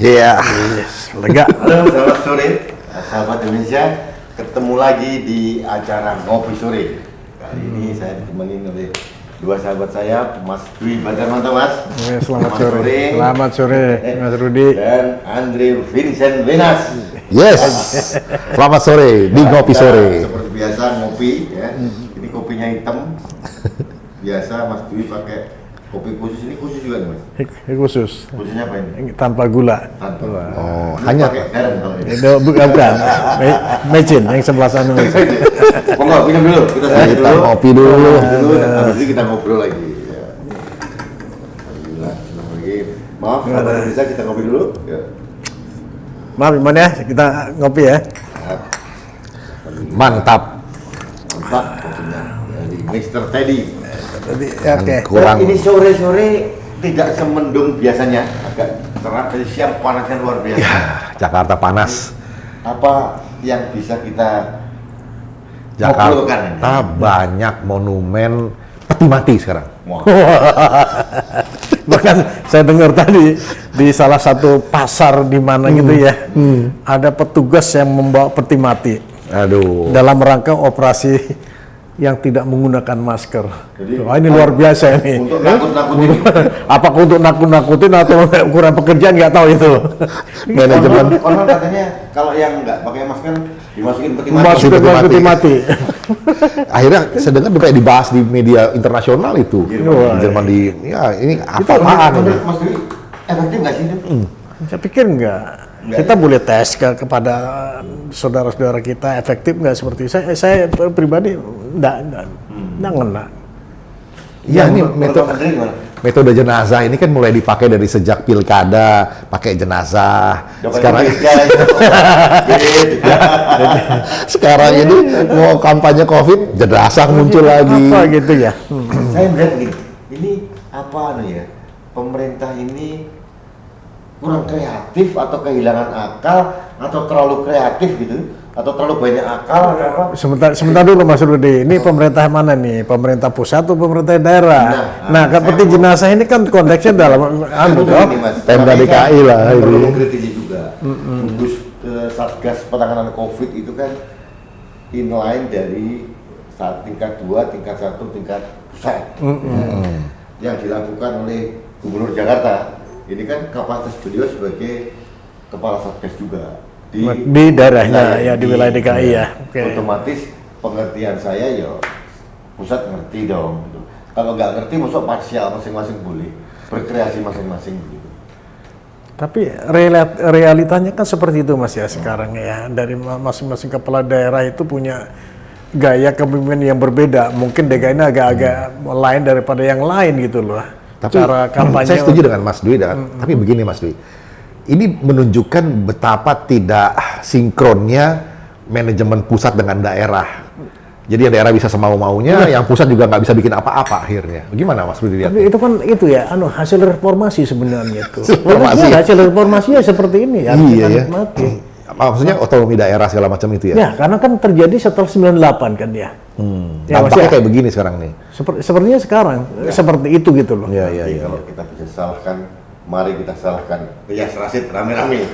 Iya. Lega. Halo, selamat sore, sahabat Indonesia. Ketemu lagi di acara Ngopi Sore. Kali ini saya ditemani oleh dua sahabat saya, Mas Dwi Badarmanto, Mas. Selamat sore. Selamat sore, Mas Rudi. Dan Andre Vincent Wenas. Yes. Selamat sore di Ngopi Sore. Seperti biasa ngopi, ya. Ini kopinya hitam. Biasa Mas Dwi pakai kopi khusus, ini khusus juga nih, Mas? Khusus. Khususnya apa ini? Tanpa gula. Tanpa. Oh, Ini hanya pakai garam dong ini. Itu bukan. Mecin yang sebelah sana. Pokoknya minum dulu, kita ngopi dulu. Habis ini kita ngobrol lagi. Ya. Alhamdulillah, senang lagi. Maaf, kalau bisa kita ngopi dulu. Ya. Maaf, gimana ya? Kita ngopi ya. Mantap. Mantap kopinya dari Mr. Teddy. Jadi, oke. Kurang. Ini sore-sore tidak semendung biasanya, agak cerah, dari siang panasnya luar biasa. Ya, Jakarta panas. Apa yang bisa kita ngobrolkan ini? Jakarta banyak monumen peti mati sekarang. Wah. Bahkan saya dengar tadi di salah satu pasar di mana gitu ya, ada petugas yang membawa peti mati Aduh. dalam rangka operasi yang tidak menggunakan masker. Jadi, Wah, ini luar biasa ini. Untuk nakut-nakutin. Apakah untuk nakut-nakutin atau kurang pekerjaan nggak tahu itu. Manajemen. Orang katanya kalau yang nggak pakai masker dimasukin peti mati. Masukin peti mati. Akhirnya saya dengar juga dibahas di media internasional itu. Di Jerman ya ini apa-apaan ini? Menurut Mas Dwi, efektif nggak sih itu? Saya pikir enggak. Kita boleh tes kepada saudara-saudara kita, efektif nggak seperti saya pribadi enggak ngena. Iya, ini Menurut Andre gimana? metode jenazah ini kan mulai dipakai dari sejak pilkada, pakai jenazah. Sekarang ini mau kampanye COVID, jenazah muncul lagi. Apa gitu ya? Saya melihat begini, ini apa ya? Pemerintah ini kurang kreatif atau kehilangan akal atau terlalu kreatif gitu atau terlalu banyak akal atau apa? Sebentar dulu Mas Rudi, ini pemerintah mana nih? Pemerintah pusat atau pemerintah daerah? Nah, peti jenazah ini kan konteksnya dalam Pemda DKI lah ini. Perlu ini. mengkritisi juga. Gugus Satgas penanganan COVID itu kan inline dari tingkat 2, tingkat 1, tingkat pusat. Yang dilakukan oleh Gubernur Jakarta. Ini kan kapasitas beliau sebagai kepala Satgas juga. Di daerahnya ya, di wilayah DKI ya. Oke. Otomatis pengertian saya ya pusat ngerti dong gitu. Kalau nggak ngerti masuk parsial masing-masing boleh, berkreasi masing-masing gitu. Tapi realitanya kan seperti itu Mas ya sekarang ya. Dari masing-masing kepala daerah itu punya gaya kepemimpinan yang berbeda. Mungkin DKI ini agak-agak lain daripada yang lain gitu loh. Tapi cara kampanye. saya setuju dengan Mas Dwi, tapi begini Mas Dwi, ini menunjukkan betapa tidak sinkronnya manajemen pusat dengan daerah. Jadi yang daerah bisa semau-maunya, yang pusat juga nggak bisa bikin apa-apa akhirnya. Gimana Mas Dwi lihat? Tapi itu kan itu ya, hasil reformasi sebenarnya itu. Reformasi. Hasil reformasinya seperti ini ya. Iya ya. Maksudnya Maksudnya otonomi daerah segala macam itu ya? ya, karena kan terjadi setelah 98 kan ya. Ya, Dampaknya kayak begini sekarang nih. Sepertinya sekarang seperti itu gitu loh. Iya, Jadi iya. kalau kita bisa salahkan, mari kita salahkan Rias Rasid rame-rame.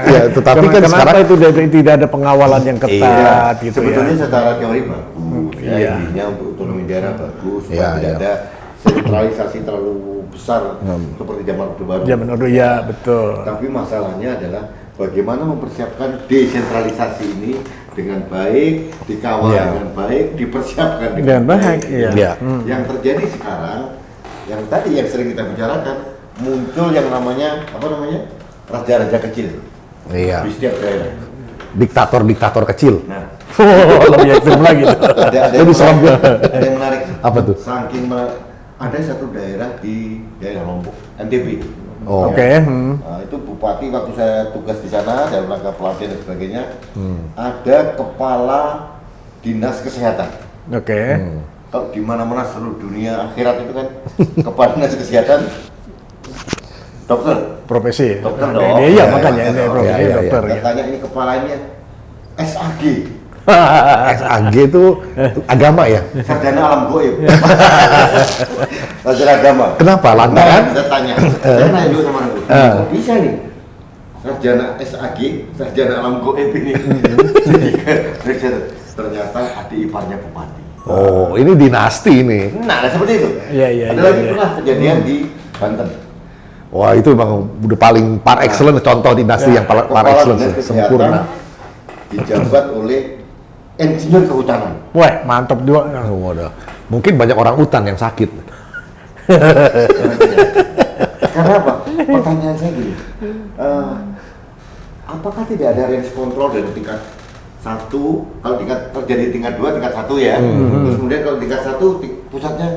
Ya, tetapi kan kenapa sekarang itu tidak ada pengawalan yang ketat gitu Sebetulnya ya. secara teori bagus, ya, Iya. intinya untuk otonomi daerah bagus, supaya Iya, tidak iya. ada sentralisasi terlalu besar seperti zaman Orde Baru. Zaman Orde ya, betul. Tapi masalahnya adalah bagaimana mempersiapkan desentralisasi ini dengan baik, dikawal Iya. dengan baik, dipersiapkan Dengan dengan baik, baik. iya. Iya. Yang terjadi sekarang, yang tadi yang sering kita bicarakan, muncul yang namanya apa namanya raja-raja kecil Iya. di setiap daerah. Diktator-diktator kecil. Nah, Lebih ekstrim lagi. ada Lebih serem. ada yang menarik. Apa tuh? Ada satu daerah di daerah Lombok, NTB. Oh. Oke. Nah, itu bupati waktu saya tugas di sana dalam rangka pelatihan dan sebagainya, ada kepala dinas kesehatan. Oke. Kalau di mana-mana seluruh dunia akhirat itu kan kepala dinas kesehatan dokter. Profesi. Dokter Nah, dong. Iya, Ya, makanya dokter ini dong. profesi Iya, iya, dokter. Saya Ya. tanya ini kepalanya SAG. SAG itu agama ya? Sarjana alam goib. Sarjana agama. Kenapa? Lantaran? Saya tanya juga sama orang kok bisa nih? Sarjana SAG, sarjana alam goib ini. Ternyata adik iparnya bupati. Oh, ini dinasti ini. Nah, seperti itu. Iya. Ada lagi pernah kejadian di Banten. Wah, itu memang udah paling par excellence, contoh dinasti yang par excellence, sempurna. Dijabat oleh insinyur kehutanan. Wah, mantap juga. Waduh. Mungkin banyak orang hutan yang sakit. Karena apa? Pertanyaan saya gini, apakah tidak ada range control dari tingkat 1, kalau terjadi tingkat 2, tingkat 1 ya, terus kemudian kalau tingkat 1, pusatnya,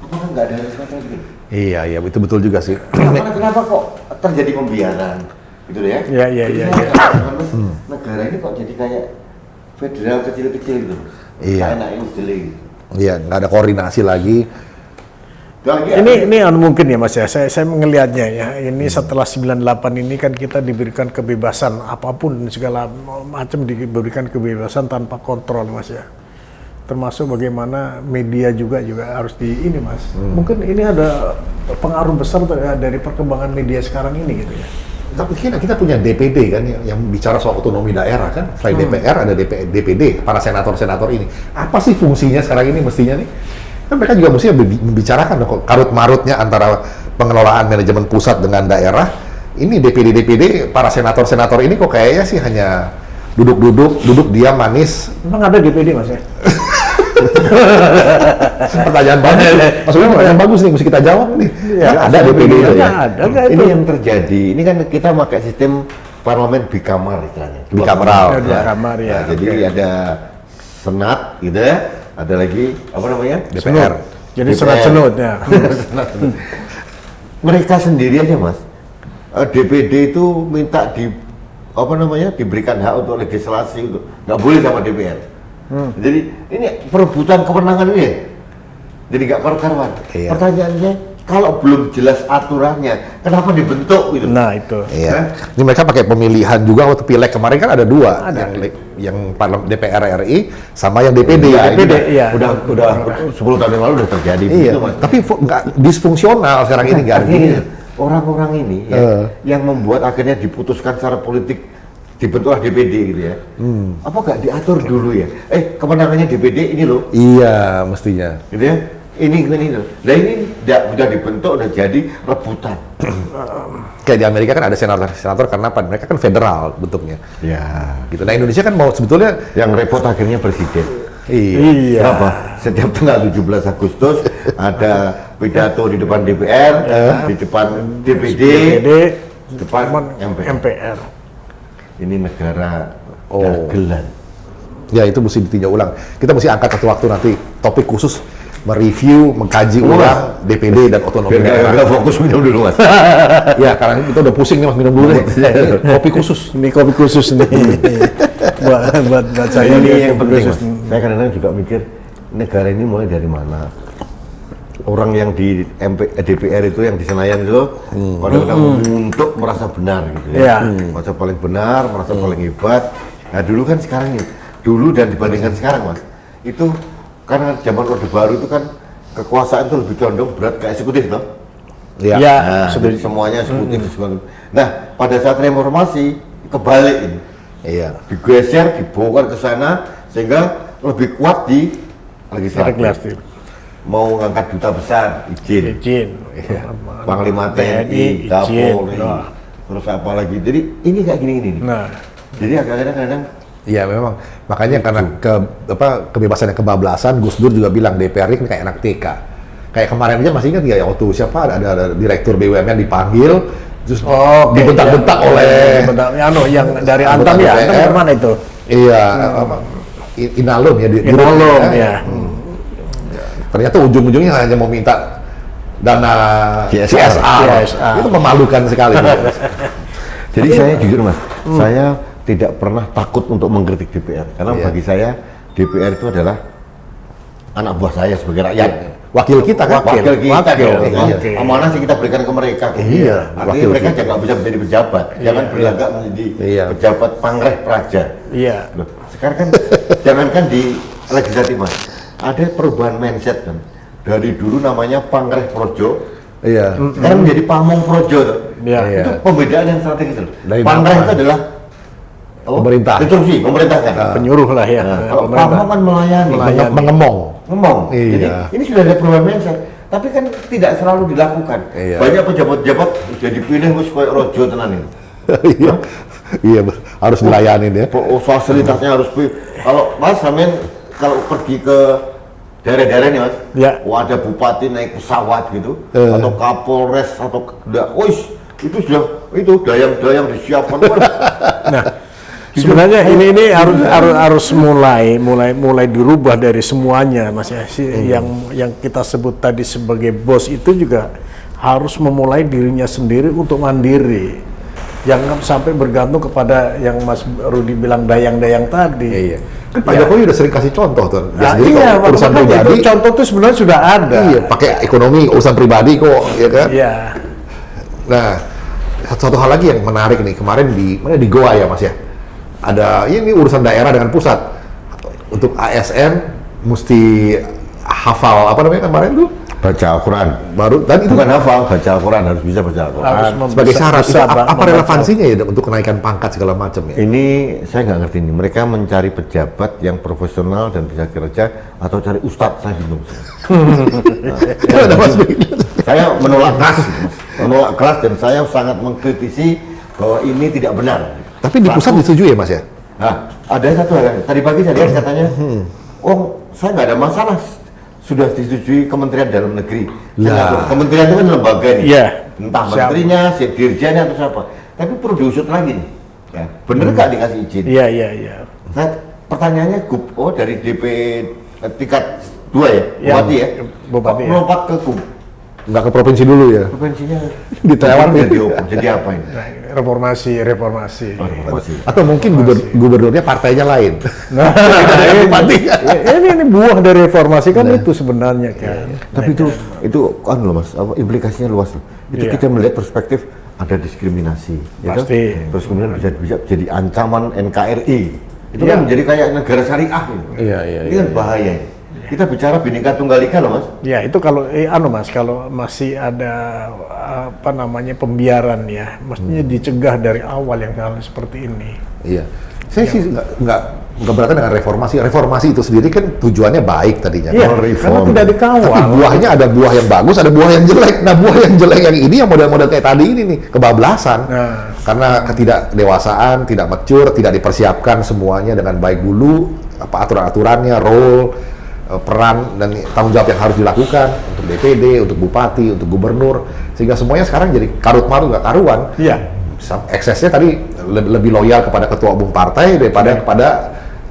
apakah nggak ada range control gitu? Iya, itu betul juga sih. Kenapa kok terjadi pembiaran? Gitu ya? Iya. Negara ini kok jadi kayak federal kecil-kecil gitu. Iya. Kayak naik gitu. Iya, nggak ada koordinasi lagi. Ini mungkin ya Mas ya, saya melihatnya ya, ini setelah 98 ini kan kita diberikan kebebasan apapun, segala macam diberikan kebebasan tanpa kontrol Mas ya. Termasuk bagaimana media juga harus ini Mas. Mungkin ini ada pengaruh besar dari perkembangan media sekarang ini gitu ya. Tapi kita punya DPD kan yang bicara soal otonomi daerah kan. Selain DPR ada DPD, para senator-senator ini. Apa sih fungsinya sekarang ini mestinya nih? Kan mereka juga mestinya membicarakan karut-marutnya antara pengelolaan manajemen pusat dengan daerah. Ini DPD para senator-senator ini kok kayaknya sih hanya duduk diam manis. Memang ada DPD Mas ya? Pertanyaan bagus. Maksudnya pertanyaan bagus nih, mesti kita jawab nih. Ya, ada DPD itu ya. Ada ini yang terjadi. Ini kan kita pakai sistem parlemen bikamar istilahnya. Bikameral. Dua kamar ya. Nah, jadi ada senat gitu ya. Ada lagi apa namanya? DPR. Jadi senat-senut ya. Mereka sendiri aja Mas. DPD itu minta diberikan hak untuk legislasi, untuk nggak boleh sama DPR. Jadi ini perebutan kewenangan ini ya. Jadi nggak karu-karuan. Iya. Pertanyaannya, kalau belum jelas aturannya, kenapa dibentuk gitu? Nah itu. Iya. Ini mereka pakai pemilihan juga waktu pileg kemarin kan ada dua, yang DPR RI sama yang DPD. DPD, iya. Udah 10 tahun yang lalu udah terjadi. Iya. Begitu, Mas. Tapi nggak disfungsional sekarang ini nggak. Orang-orang ini yang membuat akhirnya diputuskan secara politik dibentuklah DPD gitu ya. Apa nggak diatur dulu ya? Kemenangannya DPD ini loh. Iya, mestinya. Gitu ya. Ini loh. Nah ini udah dibentuk, udah jadi rebutan. Kayak di Amerika kan ada senator karena apa? Mereka kan federal bentuknya. Ya. Gitu. Nah Indonesia kan mau sebetulnya Yang repot akhirnya presiden. Iya. Kenapa? Setiap tanggal 17 Agustus ada pidato di depan DPR, di depan DPD, di depan MPR. Ini negara dagelan. ya itu mesti ditinjau ulang. Kita mesti angkat satu waktu nanti topik khusus mereview, mengkaji ulang DPD dan otonomi daerah. Biar fokus minum dulu Mas. Ya karena kita udah pusing nih Mas, minum dulu deh. Kopi khusus. Ini kopi khusus nih. buat saya Ini yang penting Mas. Saya kadang-kadang juga mikir negara ini mulai dari mana? Orang yang di DPR itu, yang di Senayan itu kadang-kadang untuk merasa benar gitu ya. Merasa paling benar, merasa paling hebat. Nah dulu kan sekarang ini, dulu dan dibandingkan sekarang Mas, itu karena zaman Orde Baru itu kan kekuasaan itu lebih condong berat ke eksekutif toh. Iya. Nah, jadi semuanya eksekutif. Nah pada saat reformasi kebalik ini. Iya. Digeser, dibongkar ke sana sehingga lebih kuat di legislatif. Mau ngangkat duta besar, izin. Panglima TNI, Kapolri, terus apa lagi. Jadi ini kayak gini-gini nih. Nah. Jadi kadang-kadang Iya memang, makanya karena kebebasan yang kebablasan, Gus Dur juga bilang DPR ini kayak anak TK. Kayak kemarin aja masih ingat ya waktu siapa ada direktur BUMN dipanggil, terus dibentak-bentak oleh yang dari Antam ya, Antam mana itu? Iya, Inalum ya, Inalum ya. Ternyata ujung-ujungnya hanya mau minta dana CSR. Itu memalukan sekali. Jadi saya jujur Mas, saya tidak pernah takut untuk mengkritik DPR karena bagi saya DPR itu adalah anak buah saya sebagai rakyat. Wakil kita kan? Wakil kita dong. Amanah sih kita berikan ke mereka. Iya. Artinya mereka jangan bisa menjadi pejabat, jangan berlagak menjadi pejabat pamrih praja. Iya. Sekarang kan jangankan di legislatif mas, ada perubahan mindset kan. Dari dulu namanya Pangreh Projo, Iya. sekarang menjadi Pamong Projo. Iya. Itu pembedaan yang strategis loh. Dari Pangreh nama. itu adalah Pemerintah. instruksi, pemerintah kan. Penyuruh lah ya. Nah, kalau pemerintah. Pamong kan melayani, Melayani. Mengemong. ngomong. Iya. Jadi ini sudah ada perubahan mindset, tapi kan tidak selalu dilakukan. Iya. Banyak pejabat-pejabat sudah dipilih wis koyo rojo tenan ini. Iya. Iya, harus dilayanin ya. Fasilitasnya harus kalau Mas Samin kalau pergi ke daerah-daerah nih Mas, Ya. ada bupati naik pesawat gitu, atau Kapolres atau itu sudah itu dayang-dayang disiapkan. Nah, sebenarnya ini harus mulai dirubah dari semuanya, Mas ya. Yang kita sebut tadi sebagai bos itu juga harus memulai dirinya sendiri untuk mandiri. Jangan sampai bergantung kepada yang Mas Rudi bilang dayang-dayang tadi. Iya. Kan Pak Jokowi udah sering kasih contoh tuh. Ya, Jadi iya, kalau urusan makanya pribadi, itu contoh itu sebenarnya sudah ada. iya, pakai ekonomi urusan pribadi kok, ya kan? Iya. Nah, satu hal lagi yang menarik nih, kemarin di Goa ya Mas ya, ada ini urusan daerah dengan pusat. Untuk ASN mesti hafal apa namanya kemarin tuh? Baca Al-Quran. Baru dan itu Bukan hafal, baca Al-Quran, harus bisa baca Al-Quran. sebagai syarat. Itu apa membaca. relevansinya ya untuk kenaikan pangkat segala macam ya? Ini saya nggak ngerti nih, mereka mencari pejabat yang profesional dan bisa kerja atau cari ustadz, saya bingung. Ada Mas Saya menolak keras, Mas. Menolak keras dan saya sangat mengkritisi bahwa ini tidak benar. Tapi di pusat disetujui ya Mas ya? Nah, ada satu hal, tadi pagi saya lihat katanya, oh saya nggak ada masalah, sudah disetujui Kementerian Dalam Negeri. Saya nggak tahu, kementerian itu kan lembaga nih, Iya. entah Siap. menterinya, dirjennya atau siapa. Tapi perlu diusut lagi nih, ya. Bener nggak dikasih izin? Iya. Nah, pertanyaannya dari DP tingkat 2 ya, Ya, bupati ya, bupati, kok ya. melompat ke Nggak ke provinsi dulu ya? provinsinya, Ditewar jadi apa ini? Nah, reformasi. Provinsi. Atau mungkin gubernurnya partainya lain. Nah, ini buah dari reformasi kan itu sebenarnya kan. Tapi itu kan loh Mas, implikasinya luas loh. Itu Iya. kita melihat perspektif ada diskriminasi, ya kan? Pasti. Terus kemudian bisa jadi ancaman NKRI. Itu Iya. kan menjadi kayak negara syariah ini. Iya. Ini kan bahaya. Kita bicara Bhinneka Tunggal Ika loh Mas. Ya itu kalau Mas, kalau masih ada apa namanya pembiaran ya, mestinya dicegah dari awal yang hal seperti ini. Iya. Saya sih nggak keberatan dengan reformasi. Reformasi itu sendiri kan tujuannya baik tadinya. Iya, reform. karena tidak dikawal. Tapi buahnya ada buah yang bagus, ada buah yang jelek. Nah, buah yang jelek yang ini yang model-model kayak tadi ini nih, kebablasan. Nah. Karena ketidakdewasaan, tidak mature, tidak dipersiapkan semuanya dengan baik dulu, apa aturan-aturannya, role, peran dan tanggung jawab yang harus dilakukan untuk DPD, untuk bupati, untuk gubernur, sehingga semuanya sekarang jadi karut-marut nggak karuan. Iya. Eksesnya tadi lebih loyal kepada ketua umum partai daripada kepada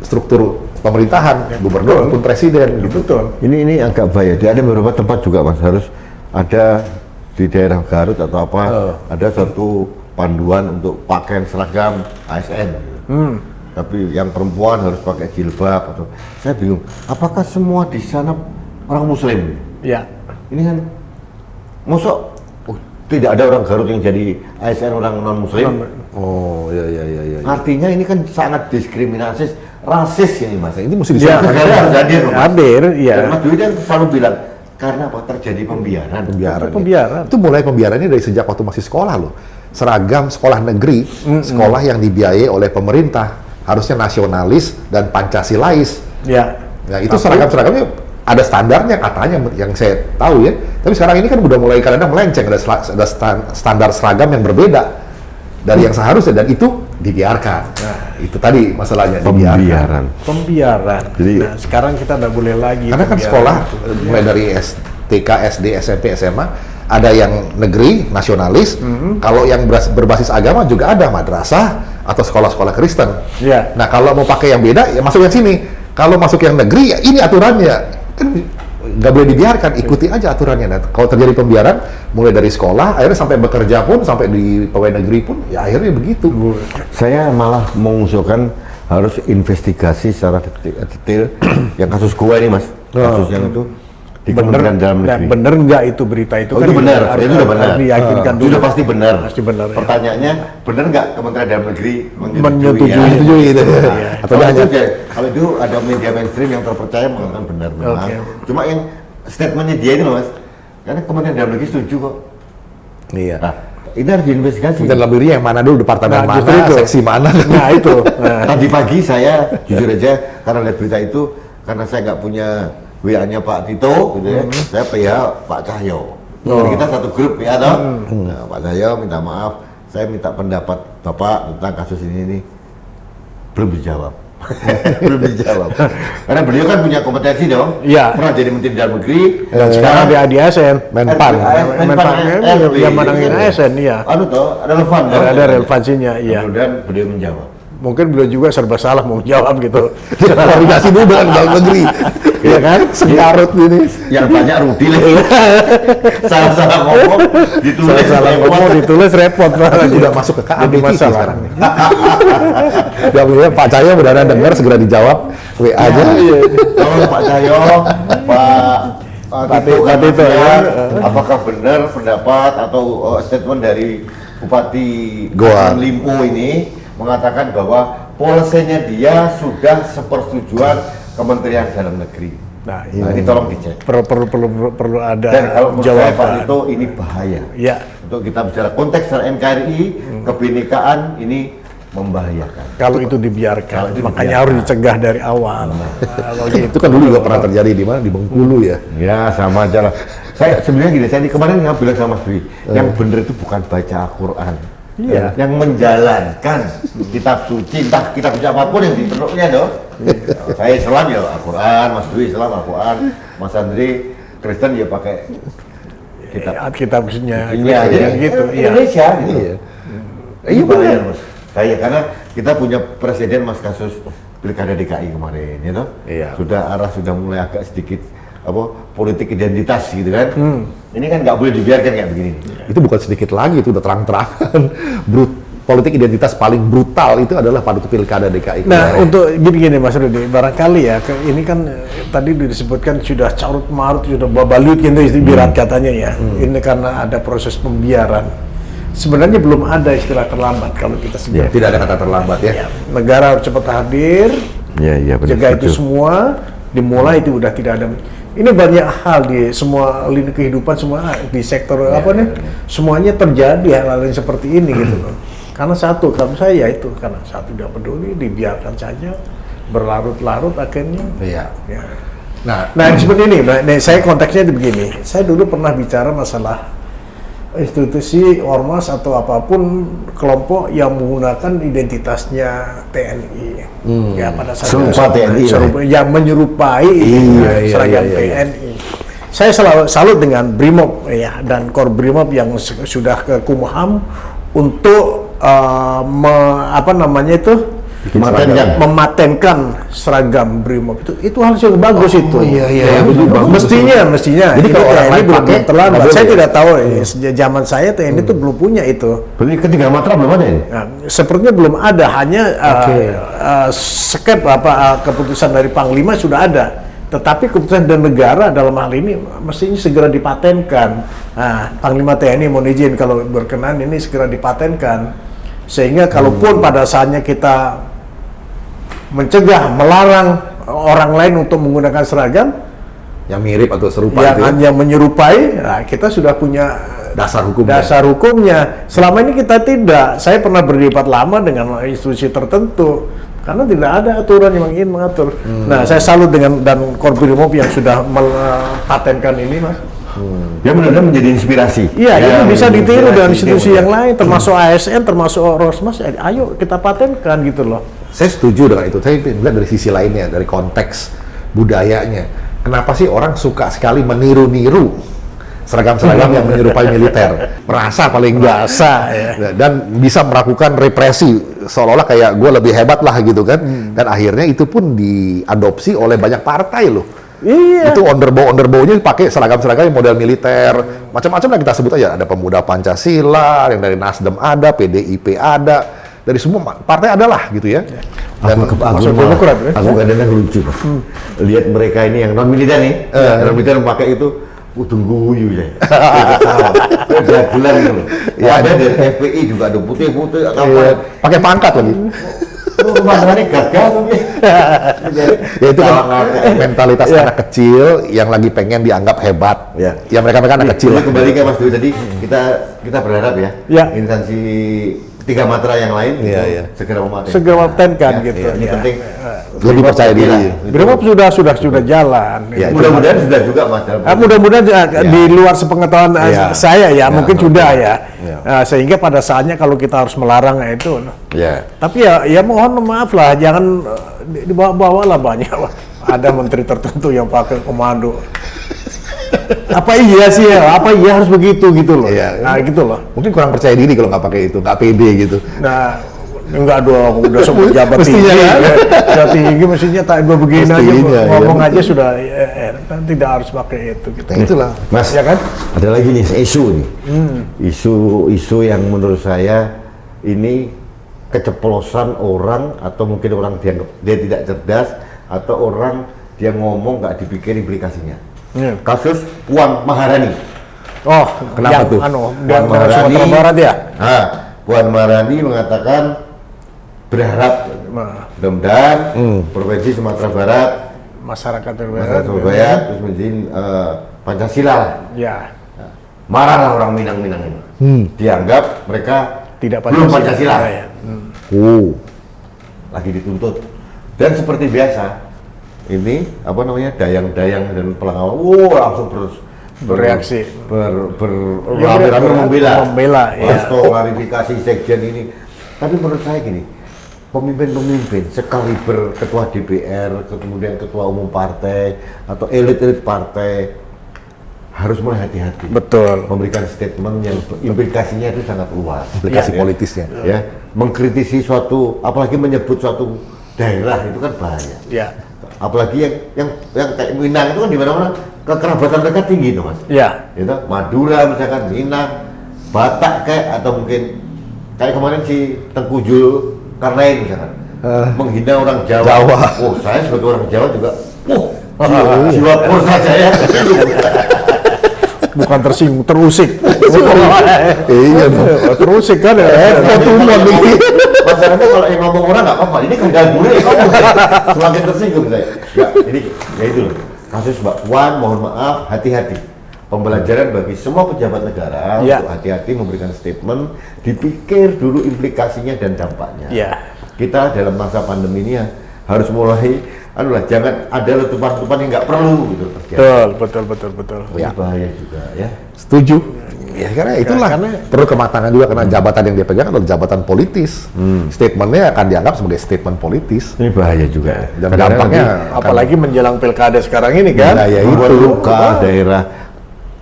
struktur pemerintahan, gubernur maupun presiden gitu. Betul. Ini agak bahaya. Ada beberapa tempat juga Mas, harus ada di daerah Garut atau apa, ada satu panduan untuk pakaian seragam ASN. Tapi yang perempuan harus pakai jilbab atau saya bingung. Apakah semua di sana orang Muslim? Ya. Ini kan, mosok tidak ada orang Garut yang jadi ASN orang non Muslim. Oh, iya. Artinya ini kan sangat diskriminasi, rasis ini Mas. Ini mesti Ya, disamakan. Negara harus hadir, Mas. Hadir, iya. Dan Mas Dwi kan selalu bilang karena apa terjadi pembiaran. Pembiaran. Itu mulai pembiarannya dari sejak waktu masih sekolah loh. Seragam sekolah negeri, sekolah yang dibiayai oleh pemerintah, harusnya nasionalis dan Pancasilais. Ya. Nah, itu seragam-seragamnya ada standarnya katanya yang saya tahu ya. Tapi sekarang ini kan udah mulai kadang-kadang melenceng, ada standar seragam yang berbeda dari yang seharusnya dan itu dibiarkan. Nah, itu tadi masalahnya dibiarkan. Pembiaran. Jadi- Nah, sekarang kita nggak boleh lagi. Karena kan pembiaran sekolah itu. mulai dari TK, SD, SMP, SMA ada yang negeri, nasionalis. Kalau yang berbasis agama juga ada madrasah atau sekolah-sekolah Kristen. Iya. Nah, kalau mau pakai yang beda ya masuk yang sini. Kalau masuk yang negeri ya ini aturannya. Kan nggak boleh dibiarkan, ikuti aja aturannya. Nah, kalau terjadi pembiaran mulai dari sekolah, akhirnya sampai bekerja pun, sampai di pegawai negeri pun, ya akhirnya begitu. Saya malah mengusulkan harus investigasi secara detail yang kasus gua ini Mas, kasus yang itu di Kementerian Dalam Negeri. Bener nggak itu berita itu? Oh, kan itu benar, harus, itu udah benar. harus diyakinkan dulu. Sudah pasti benar. Pasti benar. Ya. Pertanyaannya, benar nggak Kementerian Dalam Negeri Menyetujui. ya? Menyetujui itu. Atau kalau itu ada media mainstream yang terpercaya mengatakan benar memang. Oke. Cuma yang statementnya dia ini loh Mas, karena Kementerian Dalam Negeri setuju kok. Iya. Nah, ini harus diinvestigasi. Kementerian Dalam Negeri yang mana dulu, departemen Nah, justru mana, itu. seksi mana. Nah itu. Nah. Tadi pagi saya jujur aja karena lihat berita itu, karena saya nggak punya WA-nya Pak Tito, gitu ya, saya PH Pak Cahyo. Jadi kita satu grup ya, toh. Nah, Pak Cahyo minta maaf, saya minta pendapat Bapak tentang kasus ini belum dijawab. Belum dijawab. Karena beliau kan punya kompetensi dong. Iya. Pernah jadi Menteri Dalam Negeri. Dan sekarang di ASN. Menpan. Menpan yang menangin ASN, iya. Anu toh, relevan. toh. Ada relevansinya, iya. Kemudian beliau menjawab. Mungkin beliau juga serba salah mau jawab gitu. Koordinasi dulu dengan dalam negeri. Iya kan? Sengkarut ini. Yang banyak Rudi lah. Salah-salah ngomong ditulis. Salah ngomong ditulis repot banget. Tapi udah masuk ke KAB Jadi masalah. sekarang nih. Ya mudah Pak Cahyo mudah-mudahan dengar segera dijawab WA-nya. Tolong Pak Cahyo, Pak Tito ya, apakah benar pendapat atau statement dari Bupati Goa Limpo ini mengatakan bahwa polisinya dia sudah sepersetujuan Kementerian Dalam Negeri. Nah, Ini tolong dicek. perlu ada Dan kalau menurut saya Pak jawaban. Tito ini bahaya. Ya, Untuk kita bicara konteks NKRI, kebinekaan ini membahayakan. kalau itu dibiarkan, Kalau itu makanya dibiarkan. harus dicegah dari awal. Kalau gitu. Itu kan dulu juga pernah terjadi di mana, di Bengkulu ya. Ya sama aja lah. Saya sebenarnya gini, saya kemarin nggak bilang sama Mas Dwi, yang benar itu bukan baca Al-Quran, Iya. yang menjalankan kitab suci, entah kitab suci apapun yang dipeluknya dong. Saya Islam ya Al-Quran, Mas Dwi Islam Al-Quran, Mas Andri Kristen ya pakai kitab. Kitabnya Iya, gitu. Iya. Indonesia gitu. Iya. Iya bahaya Mas. Bahaya karena kita punya presiden Mas kasus Pilkada DKI kemarin, ya toh? Iya. Sudah mulai agak sedikit politik identitas gitu kan. Ini kan nggak boleh dibiarkan kayak begini. Itu bukan sedikit lagi, itu udah terang-terangan. Politik identitas paling brutal itu adalah pada Pilkada DKI. Nah, kemarin. untuk gini Mas Rudi, barangkali ya, ini kan tadi disebutkan sudah carut marut, sudah babalut gitu istilah katanya ya. Ini karena ada proses pembiaran. Sebenarnya belum ada istilah terlambat kalau kita Ya, sebut. tidak ada kata terlambat ya. Negara harus cepat hadir, Iya jaga itu semua, dimulai itu udah tidak ada. Ini banyak hal di semua lini kehidupan, semua di sektor apa nih, semuanya terjadi hal-hal yang seperti ini gitu loh. Karena satu, kalau saya itu karena satu tidak peduli, dibiarkan saja berlarut-larut akhirnya. Iya. Ya. Nah, Seperti ini. Nah, saya konteksnya begini. Saya dulu pernah bicara masalah institusi ormas atau apapun kelompok yang menggunakan identitasnya TNI. Ya pada saat Serupa TNI, yang menyerupai seragam TNI. Saya selalu salut dengan Brimob ya dan Kor Brimob yang sudah ke Kumham untuk mematenkan seragam Brimob itu hal yang bagus itu. Iya, Mestinya. Jadi kalau orang lain belum pakai, terlambat. nggak Saya boleh. tidak tahu sejak zaman saya TNI itu belum punya itu. Berarti ketiga matra belum ada ya? Nah, sepertinya belum ada, hanya skep keputusan dari Panglima sudah ada. Tetapi keputusan dari negara dalam hal ini mestinya segera dipatenkan. Nah, Panglima TNI mohon izin kalau berkenan ini segera dipatenkan. Sehingga kalaupun pada saatnya kita mencegah, melarang orang lain untuk menggunakan seragam yang mirip atau serupa itu ya. yang menyerupai, nah, kita sudah punya dasar hukumnya. Selama ini kita tidak. Saya pernah berdebat lama dengan institusi tertentu karena tidak ada aturan yang ingin mengatur. Nah, saya salut dengan dan Korbrimob yang sudah patenkan ini, Mas. Dia benar-benar menjadi inspirasi. Iya, Ya, itu bisa ditiru dengan institusi dia yang lain, termasuk ASN, termasuk Ormas. Ayo kita patenkan gitu loh. Saya setuju dengan itu. Saya melihat dari sisi lainnya, dari konteks budayanya. Kenapa sih orang suka sekali meniru-niru seragam-seragam yang menyerupai militer? Merasa paling biasa ya. Dan bisa melakukan represi seolah-olah kayak gue lebih hebat lah gitu kan. Dan akhirnya itu pun diadopsi oleh banyak partai loh. Iya. Itu underbow-nya pakai seragam-seragam yang model militer. Macam-macam lah kita sebut aja. Ada Pemuda Pancasila, yang dari Nasdem ada, PDIP ada. Dari semua partai adalah gitu ya. masuk Demokrat, ya? Aku kadang-kadang lucu Mas. Lihat mereka ini yang non militer nih, non militer pakai itu udung guyu ya. Ketawa. Dagelan gitu. Ya ada dari FPI juga ada putih-putih apa. Pakai pangkat lagi. Pemandangannya gagal tapi. Ya itu kan mentalitas anak kecil yang lagi pengen dianggap hebat. Ya. Ya mereka anak kecil. Jadi kembali ke Mas Dwi tadi, kita berharap ya, instansi 3 matra yang lain segera memakai. Segera mematenkan gitu. Ini penting. Lebih percaya diri. Brimob sudah jalan. Ya, Mudah-mudahan sudah juga Mas. Mudah-mudahan di luar sepengetahuan saya mungkin sudah ya. Sehingga pada saatnya kalau kita harus melarang itu. Ya. Tapi ya mohon maaf lah, jangan dibawa-bawa lah banyak. Ada menteri tertentu yang pakai komando. Apa iya sih ya? Apa iya harus begitu gitu loh? Iya. Nah gitu loh. Mungkin kurang percaya diri kalau nggak pakai itu, nggak pede gitu. Nah, enggak dong, udah semua jabat tinggi, Mestinya, kan? jabat tinggi mestinya tak begini aja, Mestinya, ngomong iya. aja sudah, tidak harus pakai itu gitu. Nah, itulah. Mas, Ya kan? ada lagi nih isu nih. Isu yang menurut saya ini keceplosan orang atau mungkin orang dia tidak cerdas atau orang dia ngomong nggak dipikir implikasinya. Kasus Puan Maharani. Oh, Kenapa yang, tuh? Yang dari Sumatera Barat ya? Nah, Puan Maharani mengatakan berharap mudah-mudahan Provinsi Sumatera Barat, Masyarakat masyarakat Surabaya terus menjadi Pancasila lah. Ya, Marahlah orang Minang-Minang ini. Dianggap mereka tidak belum Pancasila. Ya. Lagi dituntut. Dan seperti biasa, ini apa namanya dayang-dayang dan pengawal, langsung Bereaksi. Rame-rame membela. ya. Klarifikasi sekjen ini. Tapi menurut saya gini, pemimpin-pemimpin sekaliber ketua DPR, kemudian ketua umum partai atau elit-elit partai harus mulai hati-hati. Betul. Memberikan statement yang implikasinya itu sangat luas. Implikasi politisnya. Ya, mengkritisi suatu, apalagi menyebut suatu daerah itu kan bahaya. Ya. Apalagi yang kayak Minang itu kan di mana-mana kekerabatan mereka tinggi itu Mas. Ya. Itu Madura misalkan, Minang, Batak kayak atau mungkin kayak kemarin si Tengku Zulkarnain misalkan menghina orang Jawa. Oh, saya sebagai orang Jawa juga, jiwa pursa saya. Bukan tersinggung, terusik. Iya dong. Terusik kan ya. Masalahnya kalau yang ngomong orang nggak apa-apa, ini kan ganggu ya kamu. Semakin tersinggung saya. Ya, ini ya itu loh. Kasus Mbak Puan, mohon maaf, hati-hati. Pembelajaran bagi semua pejabat negara untuk hati-hati memberikan statement, dipikir dulu implikasinya dan dampaknya. Ya. Kita dalam masa pandemi ini harus mulai, jangan ada letupan-letupan yang nggak perlu gitu terjadi. Betul. Ini bahaya juga ya. Setuju. Ya karena itulah perlu kematangan juga karena jabatan yang dia pegang adalah jabatan politis. Statementnya akan dianggap sebagai statement politis. Ini bahaya juga. Dan dampaknya Apalagi menjelang pilkada sekarang ini kan. Nah, ya buat itu. luka daerah.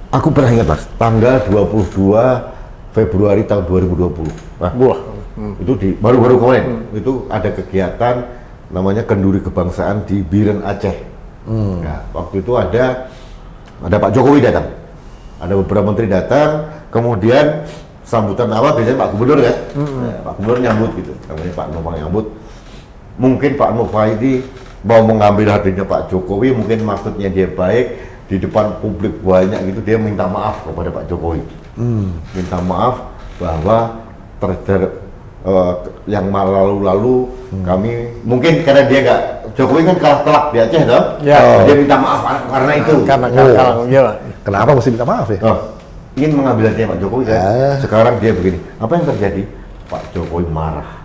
Aku pernah ingat Mas, tanggal 22 Februari tahun 2020. Nah, itu baru-baru kemarin itu ada kegiatan namanya Kenduri Kebangsaan di Biren Aceh. Nah, waktu itu ada Pak Jokowi datang, ada beberapa menteri datang, kemudian sambutan awal biasanya Pak Gubernur kan, Pak Gubernur nyambut gitu, namanya Pak Nova nyambut. Mungkin Pak Nova ini mau mengambil hatinya Pak Jokowi, mungkin maksudnya dia baik, di depan publik banyak gitu dia minta maaf kepada Pak Jokowi, minta maaf bahwa yang lalu-lalu kami mungkin karena dia nggak, Jokowi kan kalah telak di Aceh toh, dia minta maaf karena itu. Kenapa mesti minta maaf ya? Ingin mengambil hatinya Pak Jokowi kan. Sekarang dia begini, apa yang terjadi? Pak Jokowi marah.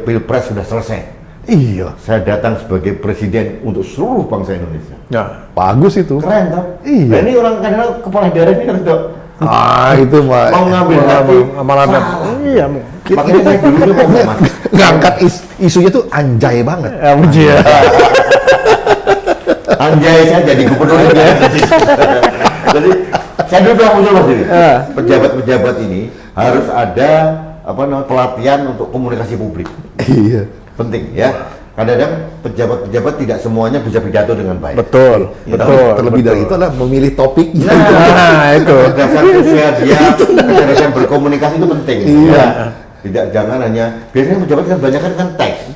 Pilpres sudah selesai. Iya. Saya datang sebagai presiden untuk seluruh bangsa Indonesia. Ya. Bagus itu. Keren toh? Iya. Nah, ini orang kadang kepala daerah ini harus Itu mah mau ngambil hati amanat. Iya. makanya saya dulu ngomong Mas, ngangkat isunya tuh anjay banget. anjay saya jadi gubernur ya. Jadi saya dulu bilang muncul Mas ini, pejabat-pejabat ini harus ada pelatihan untuk komunikasi publik. Iya. Penting ya. Kadang-kadang pejabat-pejabat tidak semuanya bisa pidato dengan baik. Betul. Terlebih dari itu adalah memilih topiknya. Nah, itu. Kecerdasan sosial dia, kecerdasan berkomunikasi itu penting. Iya. jangan hanya biasanya pejabat kan banyak kan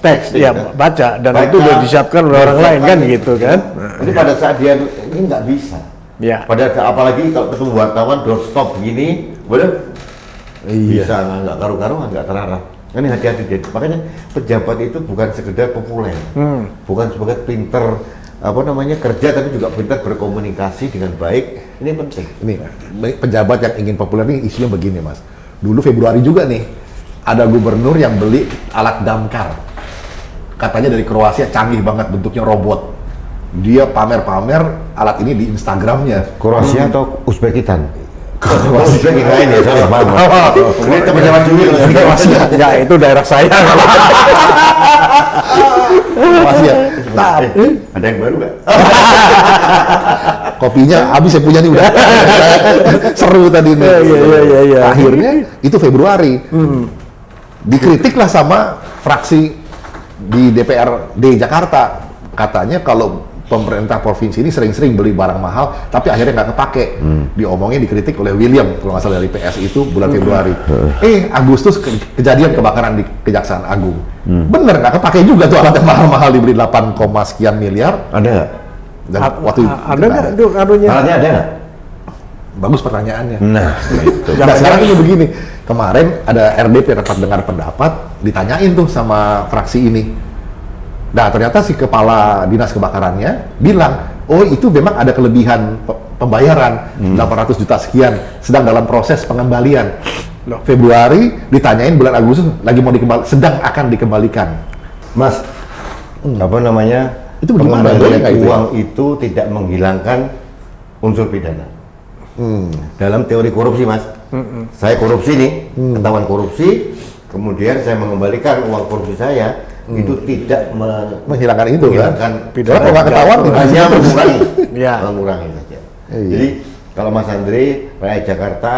Teks, ya kan? baca dan itu udah disiapkan oleh orang lain kan gitu kan. Jadi pada saat dia ini nggak bisa. Ya. Pada apalagi kalau ketemu wartawan doorstop begini, boleh bisa nggak karu-karuan, nggak terarah. Ini hati-hati deh. Makanya pejabat itu bukan sekedar populer, bukan sebagai pinter kerja, tapi juga pintar berkomunikasi dengan baik. Ini penting. Ini pejabat yang ingin populer ini isunya begini, Mas. Dulu Februari juga nih ada gubernur yang beli alat damkar. Katanya dari Kroasia, canggih banget, bentuknya robot. Dia pamer-pamer alat ini di Instagramnya. Kroasia atau Uzbekistan? Kroasia yang lain ya, saya paham. Ini teman-teman juga di Kroasia. Ya itu daerah saya. Kroasia. Nah, Ada yang baru nggak? kopinya habis saya punya nih udah. Seru tadi nih. Iya. Akhirnya itu Februari. Dikritiklah sama fraksi di DPRD Jakarta. Katanya kalau pemerintah provinsi ini sering-sering beli barang mahal, tapi akhirnya nggak kepake. Diomongin, dikritik oleh William, kalau nggak salah dari PS itu bulan Februari. Agustus kejadian kebakaran di Kejaksaan Agung. Bener, nggak kepake juga tuh alat yang mahal-mahal dibeli 8, sekian miliar. Ada nggak? Dan waktu Ada nggak tuh anunya? Alatnya ada nggak? bagus pertanyaannya. Nah, itu. Nah, sekarang ini begini, kemarin ada RDP, rapat dengar pendapat, ditanyain tuh sama fraksi ini. Nah, ternyata si kepala dinas kebakarannya bilang, oh itu memang ada kelebihan pembayaran 800 juta sekian, sedang dalam proses pengembalian. Loh. Februari ditanyain bulan Agustus lagi mau sedang akan dikembalikan. Mas, apa namanya? Itu bagaimana? Pengembalian Boleh nggak itu ya? uang itu tidak menghilangkan unsur pidana. Dalam teori korupsi, Mas. Saya korupsi nih, ketahuan korupsi, kemudian saya mengembalikan uang korupsi saya, itu tidak Menghilangkan itu kan? Pidana. Kalau nggak ketahuan hanya mengurangi, Ya. mengurangi saja. Iya. Jadi kalau Mas Andre, rakyat Jakarta,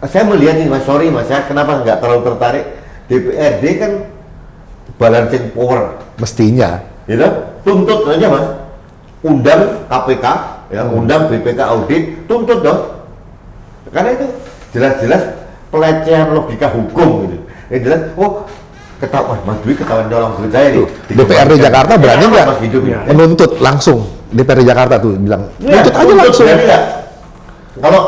saya melihat ini Mas, sorry Mas, saya kenapa nggak terlalu tertarik. DPRD kan balancing power, mestinya. gitu? Tuntut aja Mas, undang KPK, ya, undang BPK audit, tuntut dong. Karena itu jelas-jelas pelecehan logika hukum gitu. Ini jelas, oh ketahuan Mas Dwi ketahuan nyolong duit saya nih. DPRD Jakarta berani nggak Mas hidup ya? menuntut langsung? DPRD Jakarta tuh bilang, Ya, tuntut aja langsung. berani nggak? Kalau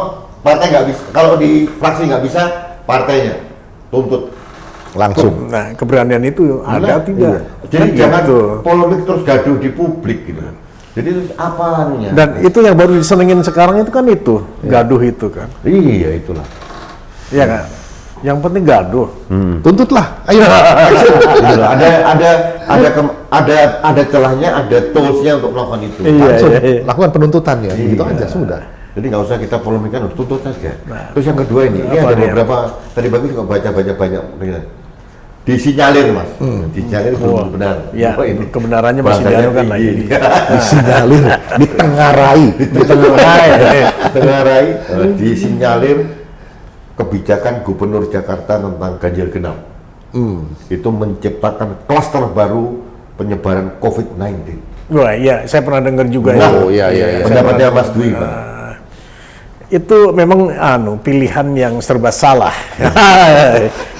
partai nggak bisa, kalau di fraksi nggak bisa, partainya tuntut. Langsung. Nah, keberanian itu ada Nah, tidak? iya. Jadi Kan jangan gitu. polemik terus gaduh di publik gitu. Jadi itu apa anunya? Dan itu yang baru disenengin sekarang itu kan itu, gaduh itu kan. Iya itulah. Iya kan? Yang penting gaduh. Tuntutlah. Ayo. Gitu. Ada celahnya, ada toolsnya untuk melakukan itu. Iya. Langsung lakukan penuntutan ya. Iya. Gitu aja sudah. Jadi nggak usah kita polemikan, tuntut saja. Terus yang kedua ini Apa ada nih? beberapa tadi pagi juga baca banyak. Disinyalir Mas, disinyalir belum benar. Ya, Oh, ini kebenarannya masih bahasanya dianukan lagi. tinggi. Disinyalir, ditengarai. Tengarai, disinyalir kebijakan Gubernur Jakarta tentang ganjil genap. Itu menciptakan klaster baru penyebaran COVID-19. Wah, iya, saya pernah dengar juga Oh, itu. iya. Pendapatnya Mas Dwi, Pak. Itu memang pilihan yang serba salah.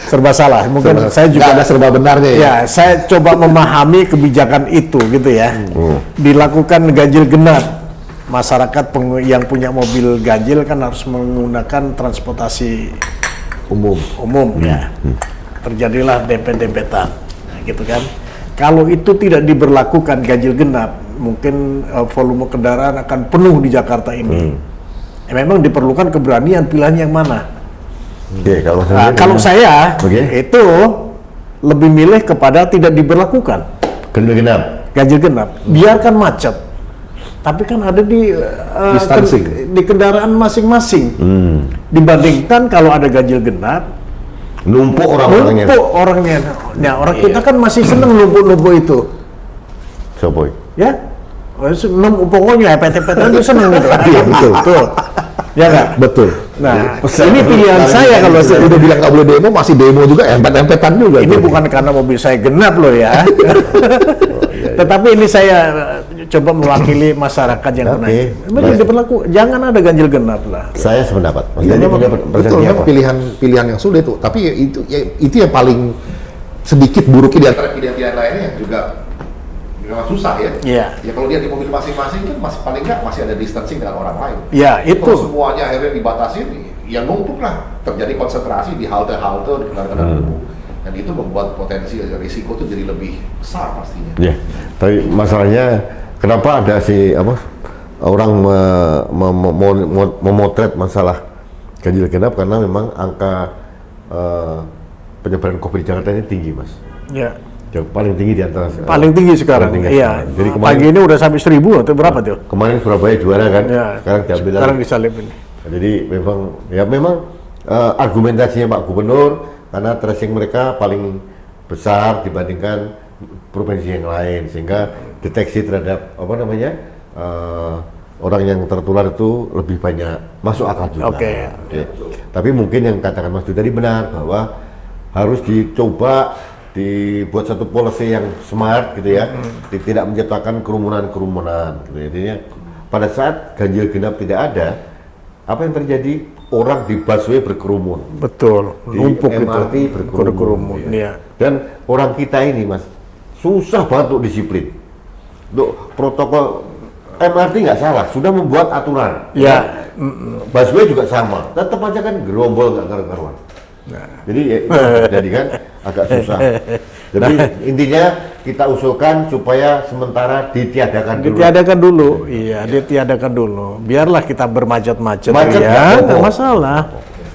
Serba salah. Mungkin saya juga Nggak ada serba benarnya ya. Ya, saya coba memahami kebijakan itu gitu ya. Dilakukan ganjil genap. Masyarakat yang punya mobil ganjil kan harus menggunakan transportasi umum ya. Terjadilah dempet-dempetan, nah, gitu kan. Kalau itu tidak diberlakukan ganjil genap, mungkin volume kendaraan akan penuh di Jakarta ini. Ya, memang diperlukan keberanian, pilihan yang mana. Oke, kalau Nah, kalau saya Oke. itu lebih milih kepada tidak diberlakukan ganjil genap. ganjil genap, biarkan macet. Tapi kan ada di Distancing. di kendaraan masing-masing. Dibandingkan kalau ada ganjil genap, Numpuk orang-orangnya. numpuk orangnya. Nah, orang kita kan masih seneng numpuk-numpuk itu, Sopoy. ya. Pokoknya PT-PT itu seneng gitu. Iya betul. Ya nggak? Betul. Nah, ini pilihan saya kalau saya Udah bilang nggak boleh demo, masih demo juga, empet-empetan juga. ini tuh. bukan karena mobil saya genap loh ya. Tetapi ini saya coba mewakili masyarakat yang kena. Oke. Memang diberlaku, jangan ada ganjil genap lah. Saya sependapat. Mas Iya, Denny memang, punya betul, persepsi memang apa? pilihan yang sulit tuh. Tapi itu yang paling sedikit buruknya di antara pilihan-pilihan lainnya yang juga memang susah ya. Iya. Ya kalau dia di mobil masing-masing kan masih paling nggak masih ada distancing dengan orang lain. Ya, itu. Kalau semuanya akhirnya dibatasi, ya numpuk lah. Terjadi konsentrasi di halte-halte di kendaraan umum. Dan itu membuat potensi risiko itu jadi lebih besar pastinya. Ya, tapi masalahnya kenapa ada orang memotret masalah ganjil genap karena memang angka penyebaran COVID di Jakarta ini tinggi, Mas. Ya. Yang paling tinggi di antara Paling tinggi sekarang. paling tinggi Iya. sekarang. Jadi kemarin Pagi ini udah sampai 1.000 atau berapa tuh? kemarin Surabaya juara kan, Ya. sekarang diambil Sekarang lagi. disalib ini. Jadi memang argumentasinya Pak Gubernur karena tracing mereka paling besar dibandingkan provinsi yang lain sehingga deteksi terhadap orang yang tertular itu lebih banyak, masuk akal juga. Oke. Oke. Tapi mungkin yang katakan Mas Dwi tadi benar bahwa harus dicoba dibuat satu policy yang smart gitu ya, tidak menciptakan kerumunan gitu. Intinya pada saat ganjil genap tidak ada, apa yang terjadi? Orang di busway berkerumun, Betul. di Numpuk MRT itu. berkerumun. Iya. Dan orang kita ini, Mas, susah banget untuk disiplin. Untuk protokol MRT nggak salah, sudah membuat aturan. Ya. Busway juga sama, tetap aja kan gerombol nggak karuan. Jadi ya, itu jadi kan agak susah. Jadi intinya kita usulkan supaya sementara ditiadakan dulu. Ditiadakan dulu, iya, ditiadakan dulu. Biarlah kita bermacet-macet Macet ya, nggak nggak apa-apa. masalah,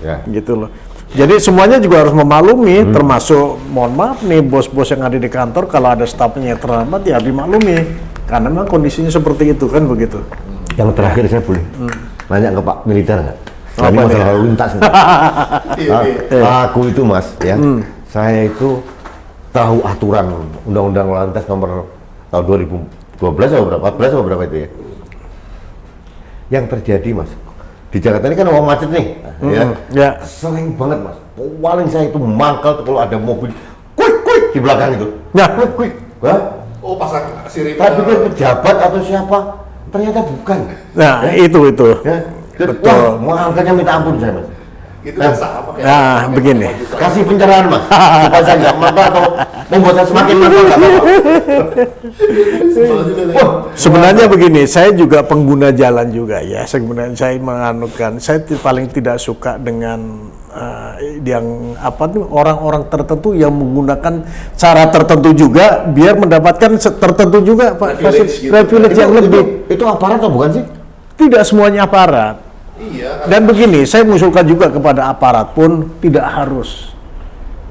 Ya. gitu loh. Jadi semuanya juga harus memaklumi, termasuk, mohon maaf nih, bos-bos yang ada di kantor, kalau ada stafnya yang terlambat ya dimaklumi, karena memang kondisinya seperti itu kan begitu. Yang terakhir saya boleh nanya ke Pak Militer nggak? Apa Ini masalah nih? lalu lintas. Aku itu Mas, ya, saya itu tahu aturan Undang-Undang Lalu Lintas nomor tahun 2012 atau berapa, 14 atau berapa itu ya. Yang terjadi Mas, di Jakarta ini kan orang macet nih, Ya. sering banget Mas. Paling saya itu mangkal tuh kalau ada mobil, kuik di belakang itu. Ya. Kuik. Hah? Oh, pasang sirine. Saya pikir pejabat atau siapa, ternyata bukan. Nah, itu. Ya. Dan, Betul. wah, mau angkanya minta ampun saya Mas. Itu kan sama kayak. Nah, begini. Kasih pencerahan Mas, supaya saya nggak mangkal atau membuat saya semakin mangkal nggak apa-apa. Wah, Sebenarnya begini, saya juga pengguna jalan juga ya. Sebenarnya saya menganutkan, saya paling tidak suka dengan yang orang-orang tertentu yang menggunakan cara tertentu juga biar mendapatkan tertentu juga Privilege gitu. privilege yang lebih. itu aparat atau bukan sih? Tidak semuanya aparat. Iya. Dan begini, saya mengusulkan juga kepada aparat pun tidak harus.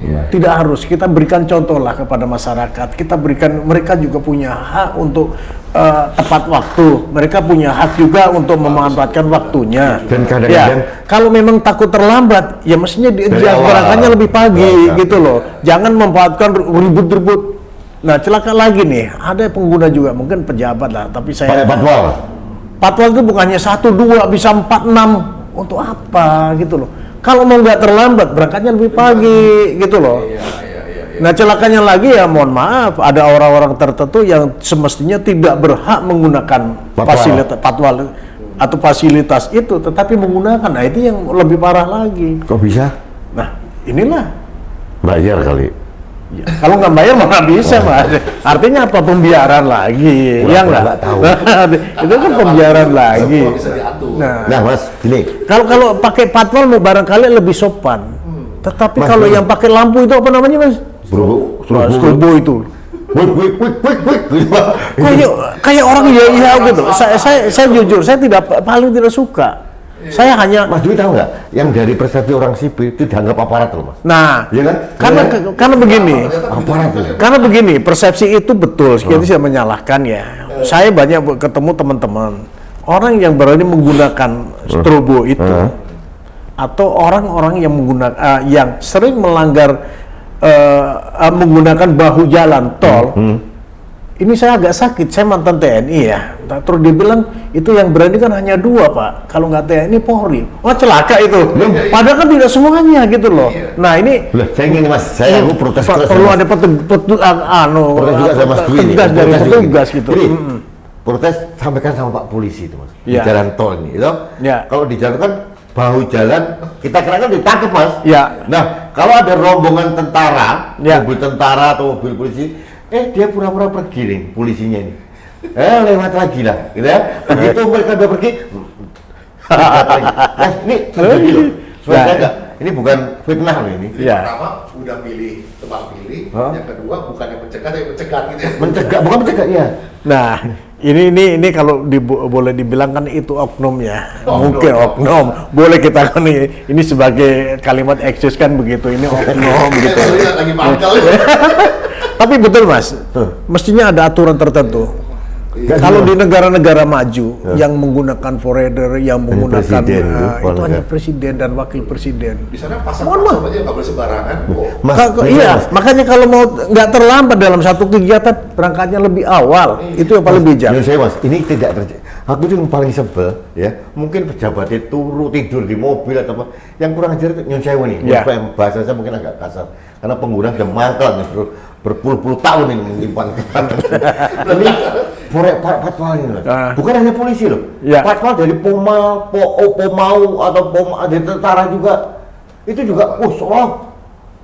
Tidak harus, kita berikan contoh lah kepada masyarakat. Kita berikan, mereka juga punya hak untuk tepat waktu. Mereka punya hak juga untuk memanfaatkan waktunya. Dan kadang-kadang- ya, kalau memang takut terlambat, ya mestinya Dari dia awal. berangkatnya lebih pagi Berangkat. gitu loh. Jangan memanfaatkan ribut-ribut. Nah, celaka lagi nih, ada pengguna juga, mungkin pejabat lah, tapi Pakai saya patwal. patwal itu bukannya 1, 2, bisa 4, 6. Untuk apa gitu loh. Kalau mau nggak terlambat, berangkatnya lebih pagi gitu loh. Nah, celakanya lagi ya, mohon maaf, ada orang-orang tertentu yang semestinya tidak berhak menggunakan Patwal. fasilitas patwal atau fasilitas itu, tetapi menggunakan. Nah, itu yang lebih parah lagi. Kok bisa? Nah, inilah. Bayar kali. Ya, kalau nggak bayar mana bisa, Mas. Artinya apa? Pembiaran lagi, ya Pura-pura nggak? nggak tahu. Itu kan pembiaran lagi. Semua bisa diatur. Nah Mas, gini. Kalau pakai patwal barangkali lebih sopan. Tetapi Mas, kalau Mas. yang pakai lampu itu apa namanya, Mas? Strobo itu. Wik. Kayak orang iya gitu. Saya jujur, saya paling tidak suka. Saya hanya Mas Dwi tahu nggak? Yang dari persepsi orang sipil itu dianggap aparat loh Mas. nah, Iya kan? karena begini. Aparat loh. Karena begini, persepsi itu betul, sekali saya menyalahkan ya. Saya banyak ketemu teman-teman orang yang berani menggunakan strobo itu, atau orang-orang yang menggunakan yang sering melanggar menggunakan bahu jalan tol. Ini saya agak sakit, saya mantan TNI ya. Terus dia bilang itu yang berani kan hanya 2 Pak. Kalau nggak TNI Polri. Wah, celaka itu. Padahal kan tidak semuanya gitu loh. Nah ini Loh, saya ingin Mas, saya mau protes keras. perlu Mas. ada Protes juga sama Mas Dwi ini. tegas dari Protes juga petugas gini. gitu. Jadi, protes sampaikan sama Pak Polisi itu Mas. Di Ya. jalan tol ini, itu. Ya. Kalau di jalan kan bahu jalan kita kira kan ditangkap Mas. Ya. Nah, kalau ada rombongan tentara, Ya. mobil tentara atau mobil polisi, dia pura-pura pergi nih polisinya ini. Lewat lagi lah, gitu ya. Begitu mereka udah pergi, ini terjadi loh. Supaya Ya. saya enggak, ini bukan fitnah loh ini. Ya. Pertama udah pilih tempat pilih, Hah? yang kedua bukan yang mencegah tapi mencegat gitu ya. Mencegah, bukan mencegah ya. Nah, ini kalau boleh dibilang kan itu oknum ya. Mungkin oknum. Boleh kita kan ini sebagai kalimat eksis kan begitu. Ini oknum gitu. Saya lihat lagi pangkal. Tapi betul Mas, mestinya ada aturan tertentu. Kalau di negara-negara maju yang menggunakan foreigner, yang menggunakan presiden itu, itu hanya warga. presiden dan wakil presiden. Di sana pasar Mohon maaf. aja nggak boleh sembarangan. Oh. Mas, Iya, Mas, makanya kalau mau nggak terlambat dalam satu kegiatan, berangkatnya lebih awal. Itu yang paling bijak. menurut saya Mas, ini tidak terjadi. Aku itu yang paling sebel ya. Mungkin pejabatnya tidur di mobil atau apa. Yang kurang ajar itu nyun sewu nih. Ya. Bahasa saya mungkin agak kasar. Karena pengguna sudah mangkal nih, berpuluh-puluh tahun ini menyimpan. Ini patwal ini loh. Bukan hanya polisi loh. Ya. Patwal dari Pomau atau dari tentara juga. Itu juga, seolah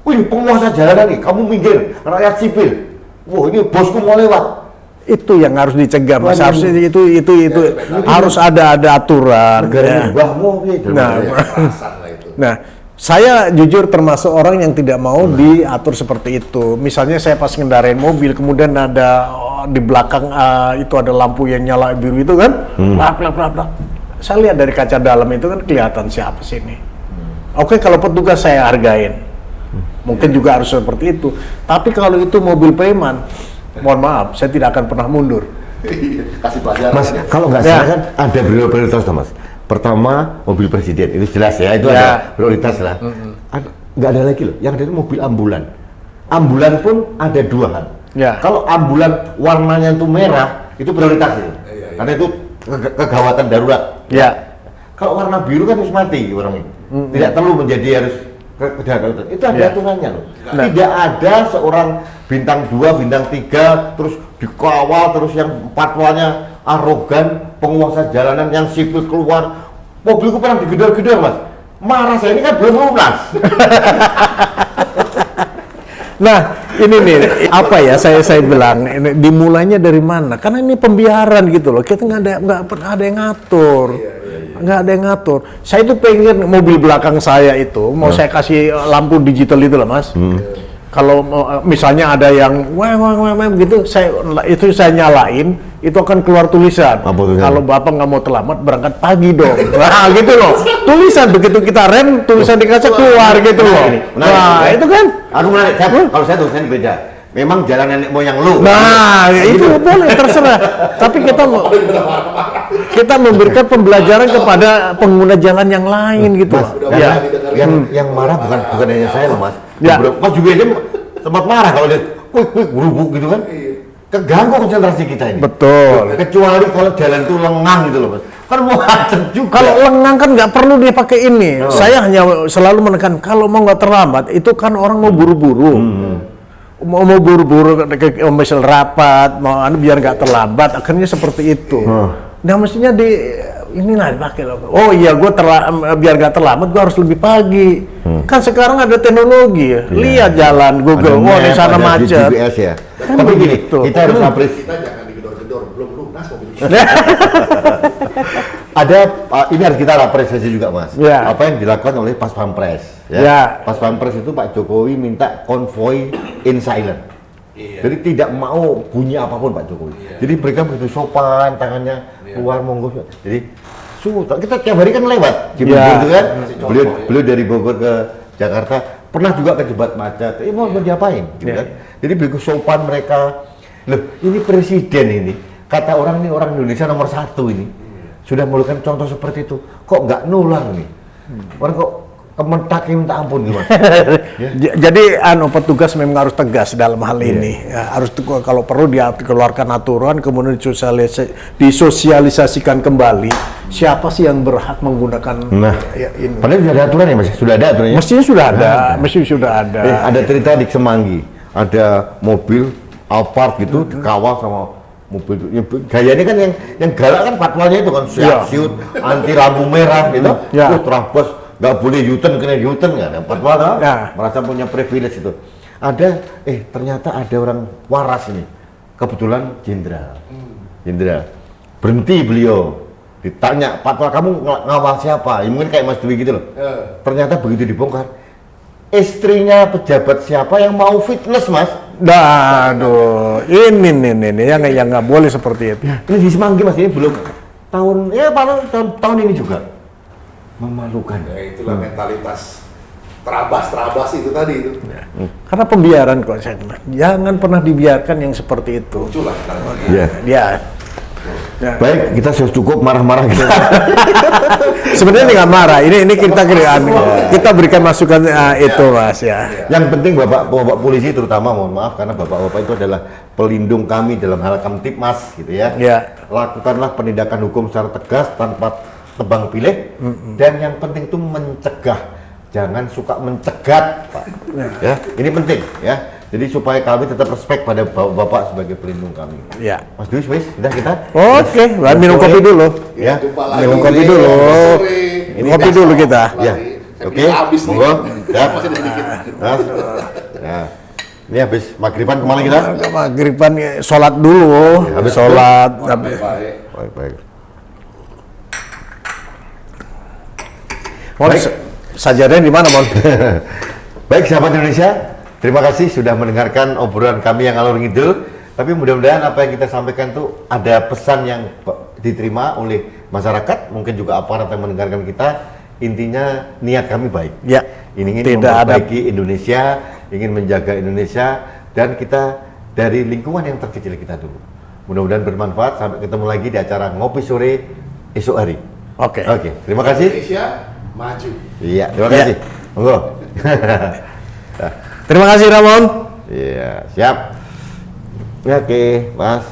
wih penguasa jalanan nih, kamu minggir, rakyat sipil. Wah ini bosku mau lewat. Itu yang harus dicegah, Mas. Waduh. Harusnya itu harus ada aturan. Negara ya. ini mbahmu gitu. Nah, Perasaan lah itu. Nah, saya jujur termasuk orang yang tidak mau diatur seperti itu. Misalnya saya pas ngendarain mobil, kemudian ada di belakang itu ada lampu yang nyala biru itu kan, plak. Saya lihat dari kaca dalam itu kan kelihatan siapa sini. Oke, kalau petugas saya hargain, mungkin juga harus seperti itu. Tapi kalau itu mobil preman, mohon maaf, saya tidak akan pernah mundur. Kasih pelajaran. Mas, ya. kalau nggak Ya. salah kan ada prioritas tuh Mas. Pertama mobil presiden itu jelas ya, itu Ya. ada prioritas lah. Nggak ada lagi loh, yang ada itu mobil ambulan. Ambulan pun ada dua hal. Ya. Kalau ambulan warnanya itu merah, itu prioritas itu. Karena itu kegawatan darurat. Ya. Kalau warna biru kan harus mati orang ini. Tidak perlu menjadi harus kedaruratan. Itu ada Ya. aturannya loh. Nah. Tidak ada seorang bintang 2, bintang 3 terus dikawal terus yang patwalnya arogan, penguasa jalanan yang sipil keluar. Mobilku pernah digedor-gedor Mas. Marah saya ini kan belum lunas. Nah, ini nih apa ya saya bilang ini dimulainya dari mana? Karena ini pembiaran gitu loh. Kita nggak pernah ada yang ngatur. Nggak ada yang ngatur. Saya itu pengen mobil belakang saya itu mau saya kasih lampu digital itu loh, Mas. Kalau misalnya ada yang gitu, saya nyalain, itu akan keluar tulisan. Apa tulisan? Kalau Bapak nggak mau terlambat, berangkat pagi dong. Nah, gitu loh. Tulisan begitu kita rem, tulisan di kaca keluar gitu loh. Menarik. Nah, itu kan. Aku menarik. Kalau saya tulisannya beda. Memang jalan nenek moyang lu. Nah, itu Gitu. boleh terserah. Tapi kita memberikan pembelajaran kepada pengguna jalan yang lain gitu. Mas, Ya. yang marah bukan hanya saya loh Mas. Ya. Mas juga dia sempat marah kalau dia quick berubuk gitu kan. Keganggu konsentrasi kita ini. Betul. Kecuali kalau jalan itu lengang gitu loh Mas. Kan macet juga. Kalau lengang kan nggak perlu dia pakai ini. Saya hanya selalu menekan kalau mau nggak terlambat itu kan orang mau buru-buru. Mau buru-buru misal rapat, mau biar nggak terlambat, akhirnya seperti itu. Nah mestinya inilah dipakai loh. Oh iya, biar nggak terlambat, gue harus lebih pagi. Kan sekarang ada teknologi, ya. Lihat jalan Google, wah di sana macet. GPS ya. Kan Tapi gini, begitu. kita harus apresiasi. Kita jangan digedor-gedor, belum lunas mobil. Ada ini harus kita apresiasi juga Mas. Ya. Apa yang dilakukan oleh Pas Pampres ya. Ya. Pas Pampres itu Pak Jokowi minta konvoy in silent. Jadi tidak mau bunyi apapun Pak Jokowi. Jadi mereka begitu sopan, tangannya keluar monggo. Jadi kita tiap hari kan lewat Cibubur Ya. itu kan. Beliau dari Bogor ke Jakarta pernah juga kejebak macet. Mau diapain gitu kan. Jadi begitu sopan mereka. Loh, ini presiden ini. Kata orang ini orang Indonesia nomor 1 ini. Sudah melakukan contoh seperti itu, kok nggak nulang nih? Orang kok kementaknya minta ampun gimana? Jadi petugas memang harus tegas dalam hal ini. Ya, harus kalau perlu dikeluarkan aturan, kemudian disosialisasikan kembali siapa sih yang berhak menggunakan ini. Padahal sudah ada aturan ya Mas, sudah ada aturannya. Mestinya sudah ada, mestinya sudah ada. Ada cerita di Semanggi, ada mobil Alphard gitu dikawal sama mobil gayanya kan yang galak kan fatwanya itu kan siut anti lampu merah gitu. Terabas nggak boleh U-turn, kena U-turn nggak ada fatwa kan? Merasa punya privilege itu. Ada ternyata ada orang waras ini, kebetulan jenderal berhenti beliau, ditanya fatwa kamu ngawal siapa? Ya, mungkin kayak Mas Dwi gitu loh. Ternyata begitu dibongkar, istrinya pejabat siapa yang mau fitness, Mas? Aduh, ini yang nggak boleh seperti itu. Ini di Semanggi, Mas, ini belum tahun ini juga memalukan. Ya, itulah mentalitas terabas itu tadi itu. Karena pembiaran kok, saya bilang. Jangan pernah dibiarkan yang seperti itu. Muncullah. Ya. Baik, kita sudah cukup marah-marah gitu. Sebenarnya ini nggak marah. Ini kita berikan masukan itu, Mas ya. Yang penting bapak polisi terutama, mohon maaf karena bapak-bapak itu adalah pelindung kami dalam hal Kamtibmas gitu ya. Lakukanlah penindakan hukum secara tegas tanpa tebang pilih dan yang penting itu mencegah. Jangan suka mencegat, Pak. Ya, ini penting ya. Jadi supaya kami tetap respect pada bapak sebagai pelindung kami. Ya. Mas Dwi, sudah kita. Oke, minum kopi dulu. Ya. Minum kopi dulu. Kopi dulu kita. Ya. Oke. Monggo. Ya. Mas. Ya. Ini habis maghriban kemana kita? Maghriban sholat dulu. Habis sholat. Baik. Baik. Sajadahnya di mana, Mon? Baik, sahabat Indonesia, terima kasih sudah mendengarkan obrolan kami yang alur ngidul. Tapi mudah-mudahan apa yang kita sampaikan tuh ada pesan yang diterima oleh masyarakat, mungkin juga aparat yang mendengarkan kita. Intinya niat kami baik. Ya. Ingin memperbaiki Indonesia, ingin menjaga Indonesia, dan kita dari lingkungan yang terkecil kita dulu. Mudah-mudahan bermanfaat. Sampai ketemu lagi di acara Ngopi Sore esok hari. Oke. Terima kasih. Indonesia maju. Iya, terima kasih. Monggo. Terima kasih, Ramon. Iya, siap. Oke, Mas.